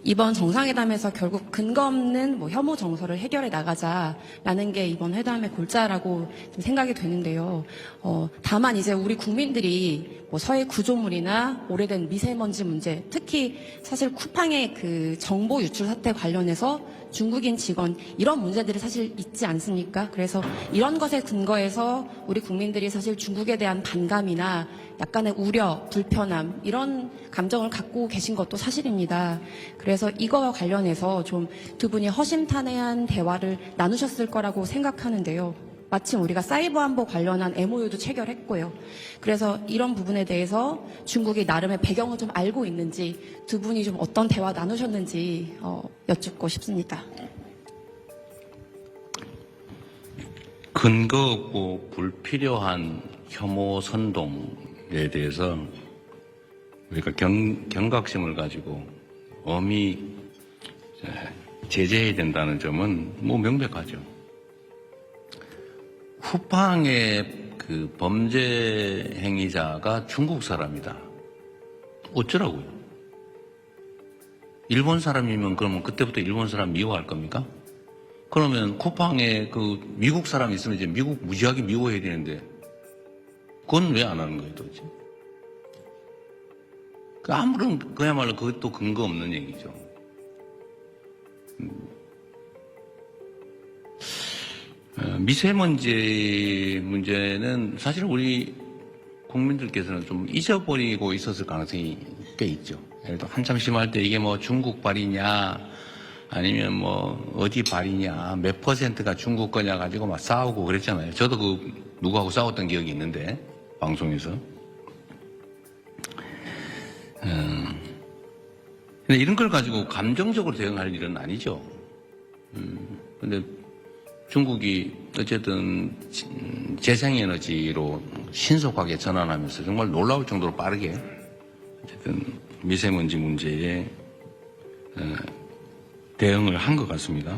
이번 정상회담에서 결국 근거 없는 혐오 정서를 해결해 나가자라는 게 이번 회담의 골자라고 좀 생각이 되는데요. 다만 이제 우리 국민들이 서해 구조물이나 오래된 미세먼지 문제, 특히 사실 쿠팡의 그 정보 유출 사태 관련해서 중국인 직원 이런 문제들이 사실 있지 않습니까? 그래서 이런 것에 근거해서 우리 국민들이 사실 중국에 대한 반감이나 약간의 우려, 불편함 이런 감정을 갖고 계신 것도 사실입니다. 그래서 이거와 관련해서 좀 두 분이 허심탄회한 대화를 나누셨을 거라고 생각하는데요. 마침 우리가 사이버 안보 관련한 MOU도 체결했고요. 그래서 이런 부분에 대해서 중국이 나름의 배경을 좀 알고 있는지 두 분이 좀 어떤 대화 나누셨는지 여쭙고 싶습니다. 근거 없고 불필요한 혐오 선동에 대해서 우리가 경각심을 가지고 엄히 제재해야 된다는 점은 명백하죠. 쿠팡의 그 범죄 행위자가 중국 사람이다. 어쩌라고요? 일본 사람이면 그러면 그때부터 일본 사람 미워할 겁니까? 그러면 쿠팡에 그 미국 사람 있으면 이제 미국 무지하게 미워해야 되는데 그건 왜 안 하는 거예요, 도대체? 아무런 그야말로 그것도 근거 없는 얘기죠. 미세먼지 문제는 사실 우리 국민들께서는 좀 잊어버리고 있었을 가능성이 꽤 있죠. 예를 들어 한참 심할 때 이게 중국 발이냐 아니면 어디 발이냐 몇 퍼센트가 중국 거냐 가지고 막 싸우고 그랬잖아요. 저도 누구하고 싸웠던 기억이 있는데 방송에서. 근데 이런 걸 가지고 감정적으로 대응할 일은 아니죠. 근데 중국이 어쨌든 재생에너지로 신속하게 전환하면서 정말 놀라울 정도로 빠르게 어쨌든 미세먼지 문제에 대응을 한 것 같습니다.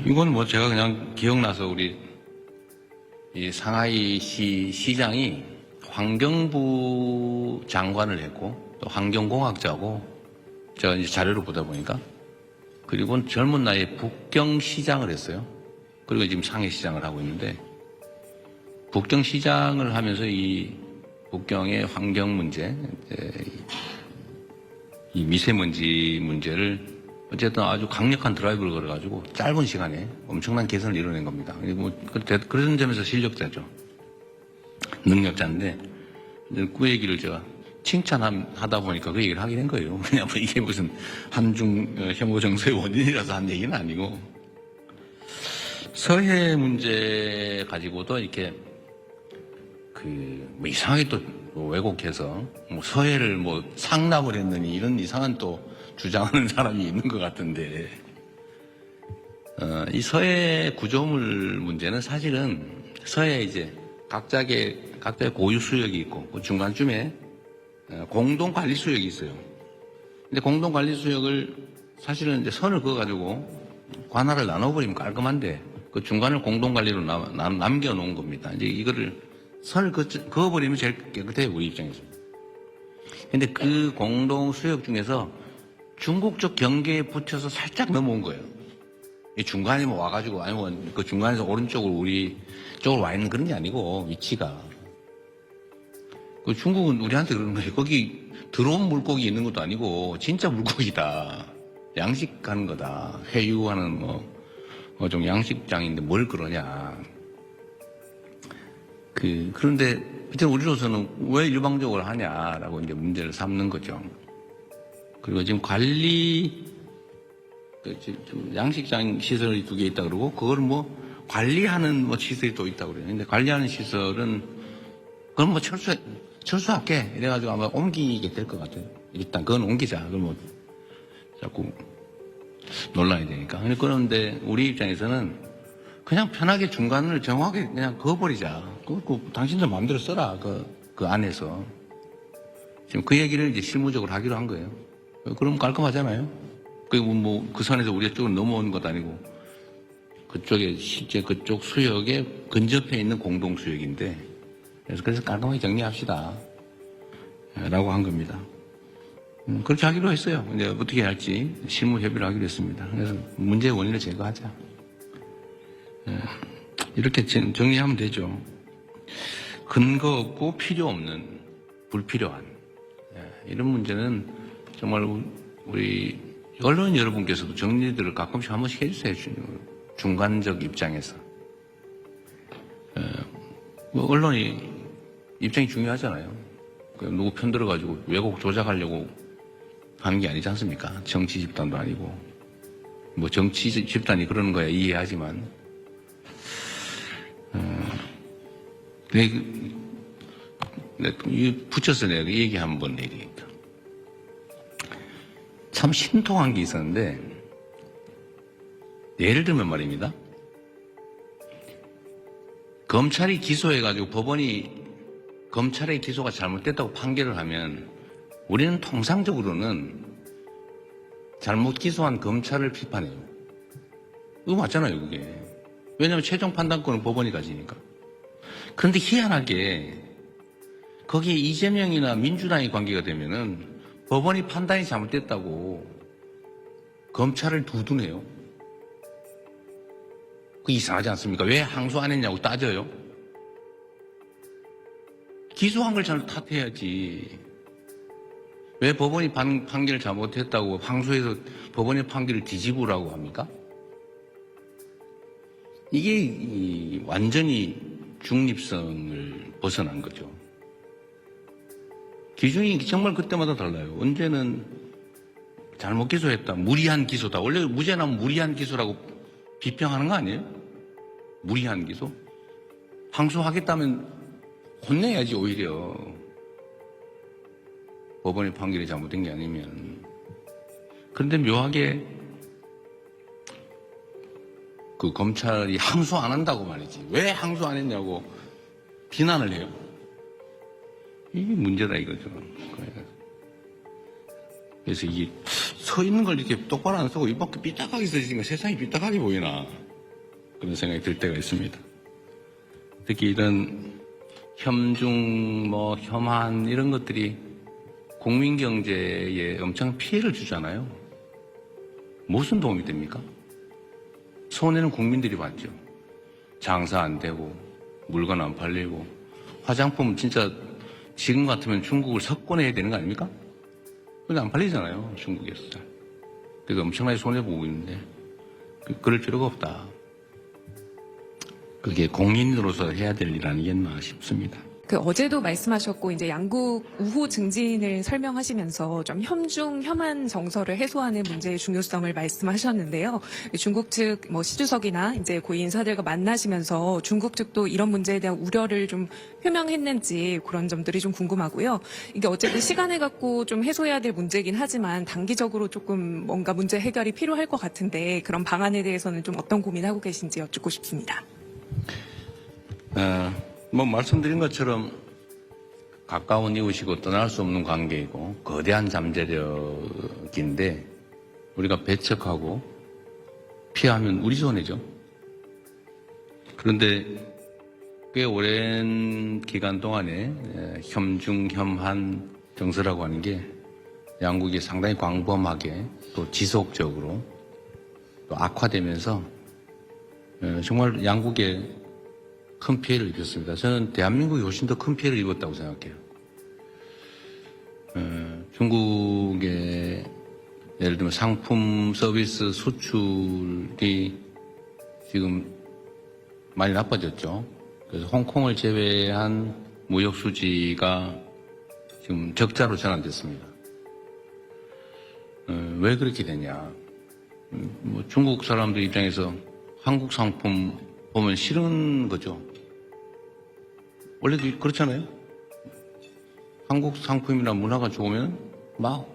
이건 제가 그냥 기억나서 우리 이 상하이시 시장이 환경부 장관을 했고 또 환경공학자고 제가 이제 자료를 보다 보니까 그리고 젊은 나이에 북경시장을 했어요. 그리고 지금 상해시장을 하고 있는데 북경시장을 하면서 이 북경의 환경 문제, 이 미세먼지 문제를 어쨌든 아주 강력한 드라이브를 걸어가지고 짧은 시간에 엄청난 개선을 이뤄낸 겁니다. 그런 점에서 실력자죠. 능력자인데 그 얘기를 제가 칭찬하다 보니까 그 얘기를 하게 된 거예요. 왜냐하면 이게 무슨 한중 혐오 정서의 원인이라서 한 얘기는 아니고 서해 문제 가지고도 이렇게 이상하게 또 왜곡해서 서해를 상납을 했느니 이런 이상한 또 주장하는 사람이 있는 것 같은데 이 서해 구조물 문제는 사실은 서해에 이제 각자의 고유 수역이 있고 그 중간쯤에 공동 관리 수역이 있어요. 근데 공동 관리 수역을 사실은 이제 선을 그어가지고 관할을 나눠버리면 깔끔한데 그 중간을 공동 관리로 남겨놓은 겁니다. 이제 이거를 선을 그어버리면 제일 깨끗해요, 우리 입장에서. 근데 그 공동 수역 중에서 중국 쪽 경계에 붙여서 살짝 넘어온 거예요. 이 중간에 와가지고 아니면 그 중간에서 오른쪽으로 우리 쪽으로 와 있는 그런 게 아니고 위치가. 그 중국은 우리한테 그러는 거예요. 거기 들어온 물고기 있는 것도 아니고 진짜 물고기다. 양식하는 거다. 회유하는 좀 양식장인데 뭘 그러냐. 그런데 우리로서는 왜 일방적으로 하냐라고 이제 문제를 삼는 거죠. 그리고 지금 양식장 시설이 2개 있다 그러고 그걸 관리하는 시설이 또 있다고 그래요. 근데 관리하는 시설은 그럼 철수할게 이래가지고 아마 옮기게 될 것 같아요. 일단 그건 옮기자. 그럼 자꾸 논란이 되니까. 그런데 우리 입장에서는 그냥 편하게 중간을 정확하게 그냥 그어버리자. 당신들 마음대로 써라. 그 안에서. 지금 그 얘기를 이제 실무적으로 하기로 한 거예요. 그럼 깔끔하잖아요. 그리고 그 선에서 우리 쪽으로 넘어오는 것도 아니고 그쪽에 실제 그쪽 수역에 근접해 있는 공동 수역인데 그래서 깔끔하게 정리합시다. 라고 한 겁니다. 그렇게 하기로 했어요. 이제 어떻게 할지 실무 협의를 하기로 했습니다. 그래서 문제의 원인을 제거하자. 이렇게 정리하면 되죠. 근거 없고 필요 없는, 불필요한 이런 문제는 정말 우리 언론 여러분께서도 정리들을 가끔씩 한 번씩 해주세요. 중간적 입장에서. 뭐 언론이 입장이 중요하잖아요. 누구 편 들어가지고 왜곡 조작하려고 하는 게 아니지 않습니까? 정치 집단도 아니고. 뭐 정치 집단이 그러는 거야 이해하지만. 붙여서 내가 얘기 한번 내리겠다. 참 신통한 게 있었는데, 예를 들면 말입니다. 검찰이 기소해가지고 법원이 검찰의 기소가 잘못됐다고 판결을 하면 우리는 통상적으로는 잘못 기소한 검찰을 비판해요. 이거 맞잖아요, 그게. 왜냐하면 최종 판단권은 법원이 가지니까. 그런데 희한하게 거기에 이재명이나 민주당이 관계가 되면은 법원이 판단이 잘못됐다고 검찰을 두둔해요. 그 이상하지 않습니까? 왜 항소 안 했냐고 따져요. 기소한 걸 잘 탓해야지. 왜 법원이 판결을 잘못했다고 항소해서 법원의 판결을 뒤집으라고 합니까? 이게 완전히 중립성을 벗어난 거죠. 기준이 정말 그때마다 달라요. 언제는 잘못 기소했다, 무리한 기소다. 원래 무죄 나면 무리한 기소라고 비평하는 거 아니에요? 무리한 기소? 항소하겠다면 혼내야지 오히려. 법원의 판결이 잘못된 게 아니면. 그런데 묘하게 그 검찰이 항소 안 한다고 말이지. 왜 항소 안 했냐고 비난을 해요. 이게 문제다 이거죠. 그래서 이게 서 있는 걸 이렇게 똑바로 안 쓰고 이밖에 삐딱하게 써지니까 세상이 삐딱하게 보이나 그런 생각이 들 때가 있습니다. 특히 이런 혐중, 혐한 이런 것들이 국민 경제에 엄청 피해를 주잖아요. 무슨 도움이 됩니까? 손해는 국민들이 받죠. 장사 안 되고 물건 안 팔리고 화장품 진짜 지금 같으면 중국을 석권해야 되는 거 아닙니까? 근데 안 팔리잖아요, 중국에서 잘. 그래서 엄청나게 손해보고 있는데 그럴 필요가 없다. 그게 공인으로서 해야 될 일 아니겠나 싶습니다. 어제도 말씀하셨고 이제 양국 우호 증진을 설명하시면서 좀 혐중, 혐한 정서를 해소하는 문제의 중요성을 말씀하셨는데요. 중국 측 시주석이나 이제 고위 인사들과 만나시면서 중국 측도 이런 문제에 대한 우려를 좀 표명했는지 그런 점들이 좀 궁금하고요. 이게 어쨌든 시간을 갖고 좀 해소해야 될 문제이긴 하지만 단기적으로 조금 뭔가 문제 해결이 필요할 것 같은데 그런 방안에 대해서는 좀 어떤 고민하고 계신지 여쭙고 싶습니다. 말씀드린 것처럼 가까운 이웃이고 떠날 수 없는 관계이고 거대한 잠재력인데 우리가 배척하고 피하면 우리 손해죠. 그런데 꽤 오랜 기간 동안에 혐중, 혐한 정서라고 하는 게 양국이 상당히 광범하게 또 지속적으로 또 악화되면서 정말 양국에 큰 피해를 입혔습니다. 저는 대한민국이 훨씬 더 큰 피해를 입었다고 생각해요. 중국의 예를 들면 상품 서비스 수출이 지금 많이 나빠졌죠. 그래서 홍콩을 제외한 무역 수지가 지금 적자로 전환됐습니다. 왜 그렇게 되냐? 중국 사람들 입장에서 한국 상품 보면 싫은 거죠. 원래도 그렇잖아요. 한국 상품이나 문화가 좋으면 막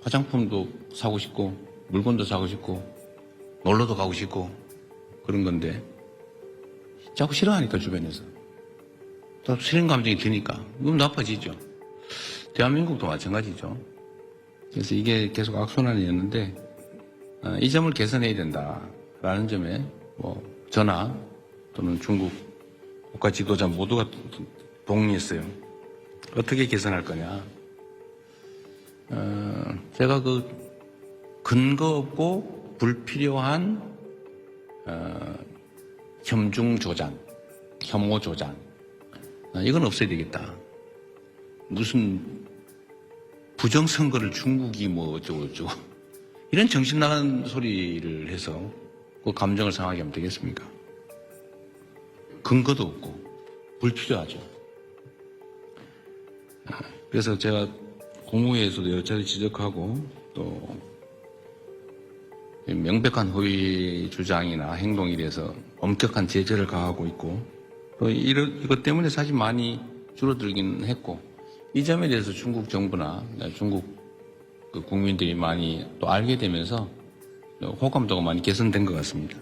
화장품도 사고 싶고 물건도 사고 싶고 놀러도 가고 싶고 그런 건데 자꾸 싫어하니까 주변에서 또 싫은 감정이 드니까 그럼 나빠지죠. 대한민국도 마찬가지죠. 그래서 이게 계속 악순환이었는데 이 점을 개선해야 된다라는 점에 저나 또는 중국 국가 지도자 모두가 동의했어요. 어떻게 개선할 거냐. 제가 그 근거 없고 불필요한 혐중 조장, 혐오 조장, 이건 없어야 되겠다. 무슨 부정선거를 중국이 뭐 어쩌고 이런 정신 나간 소리를 해서 그 감정을 상하게 하면 되겠습니까? 근거도 없고 불필요하죠. 그래서 제가 국무회에서도 여러 차례 지적하고 또 명백한 허위 주장이나 행동에 대해서 엄격한 제재를 가하고 있고 또 이것 때문에 사실 많이 줄어들긴 했고 이 점에 대해서 중국 정부나 중국 그 국민들이 많이 또 알게 되면서 호감도가 많이 개선된 것 같습니다.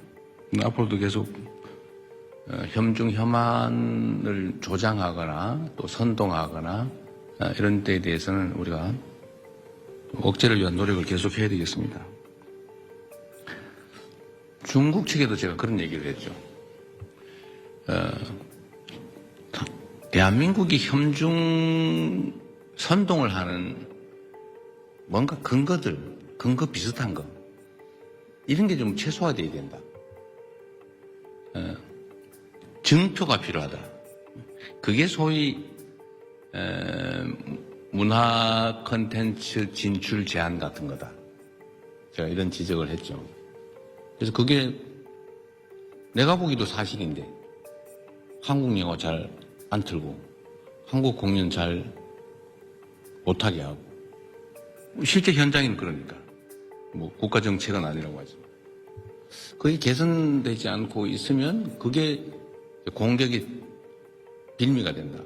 앞으로도 계속 혐중 혐한을 조장하거나 또 선동하거나 이런 데에 대해서는 우리가 억제를 위한 노력을 계속해야 되겠습니다. 중국 측에도 제가 그런 얘기를 했죠. 대한민국이 혐중 선동을 하는 뭔가 근거 비슷한 거 이런 게 좀 최소화돼야 된다. 증표가 필요하다. 그게 소위 문화 콘텐츠 진출 제한 같은 거다. 제가 이런 지적을 했죠. 그래서 그게 내가 보기도 사실인데 한국 영어 잘 안 틀고 한국 공연 잘 못하게 하고 실제 현장에는 그러니까 뭐 국가 정책은 아니라고 하지만 그게 개선되지 않고 있으면 그게 공격의 빌미가 된다.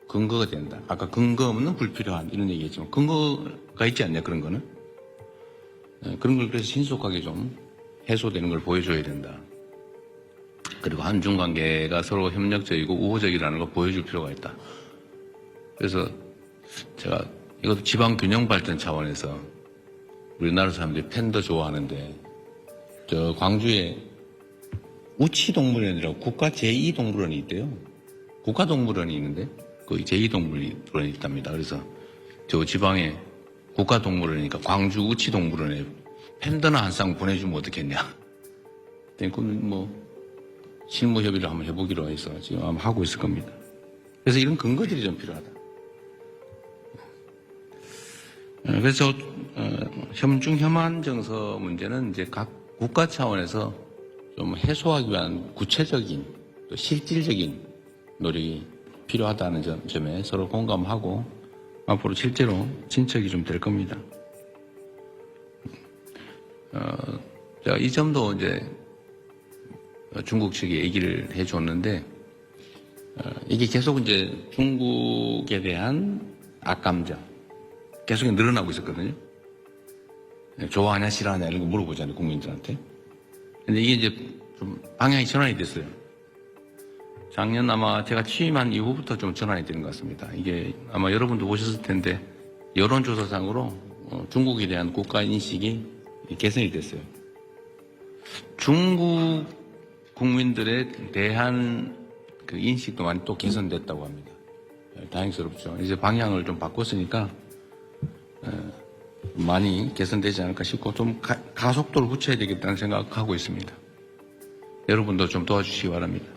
근거가 된다. 아까 근거 없는 불필요한 이런 얘기했지만 근거가 있지 않냐 그런 거는 그런 걸 그래서 신속하게 좀 해소되는 걸 보여줘야 된다. 그리고 한중 관계가 서로 협력적이고 우호적이라는 걸 보여줄 필요가 있다. 그래서 제가 이것도 지방 균형 발전 차원에서 우리나라 사람들이 팬더 좋아하는데 저 광주에 우치동물원이라고 국가 제2동물원이 있대요. 국가동물원이 있는데 거기 제2동물원이 있답니다. 그래서 저 지방에 국가동물원이니까 광주 우치동물원에 팬더나 한 쌍 보내주면 어떻겠냐. 그건 뭐 실무 협의를 한번 해보기로 해서 지금 아마 하고 있을 겁니다. 그래서 이런 근거들이 좀 필요하다. 그래서 혐중 혐한 정서 문제는 이제 각 국가 차원에서 좀 해소하기 위한 구체적인 또 실질적인 노력이 필요하다는 점에 서로 공감하고 앞으로 실제로 진척이 좀 될 겁니다. 제가 이 점도 이제 중국 측에 얘기를 해줬는데 이게 계속 이제 중국에 대한 악감정 계속 늘어나고 있었거든요. 좋아하냐 싫어하냐 이런 거 물어보잖아요 국민들한테. 근데 이게 이제 좀 방향이 전환이 됐어요. 작년 아마 제가 취임한 이후부터 좀 전환이 되는 것 같습니다. 이게 아마 여러분도 보셨을 텐데 여론조사상으로 중국에 대한 국가 인식이 개선이 됐어요. 중국 국민들에 대한 그 인식도 많이 또 개선됐다고 합니다. 다행스럽죠. 이제 방향을 좀 바꿨으니까 많이 개선되지 않을까 싶고 좀 가속도를 붙여야 되겠다는 생각하고 있습니다. 여러분도 좀 도와주시기 바랍니다.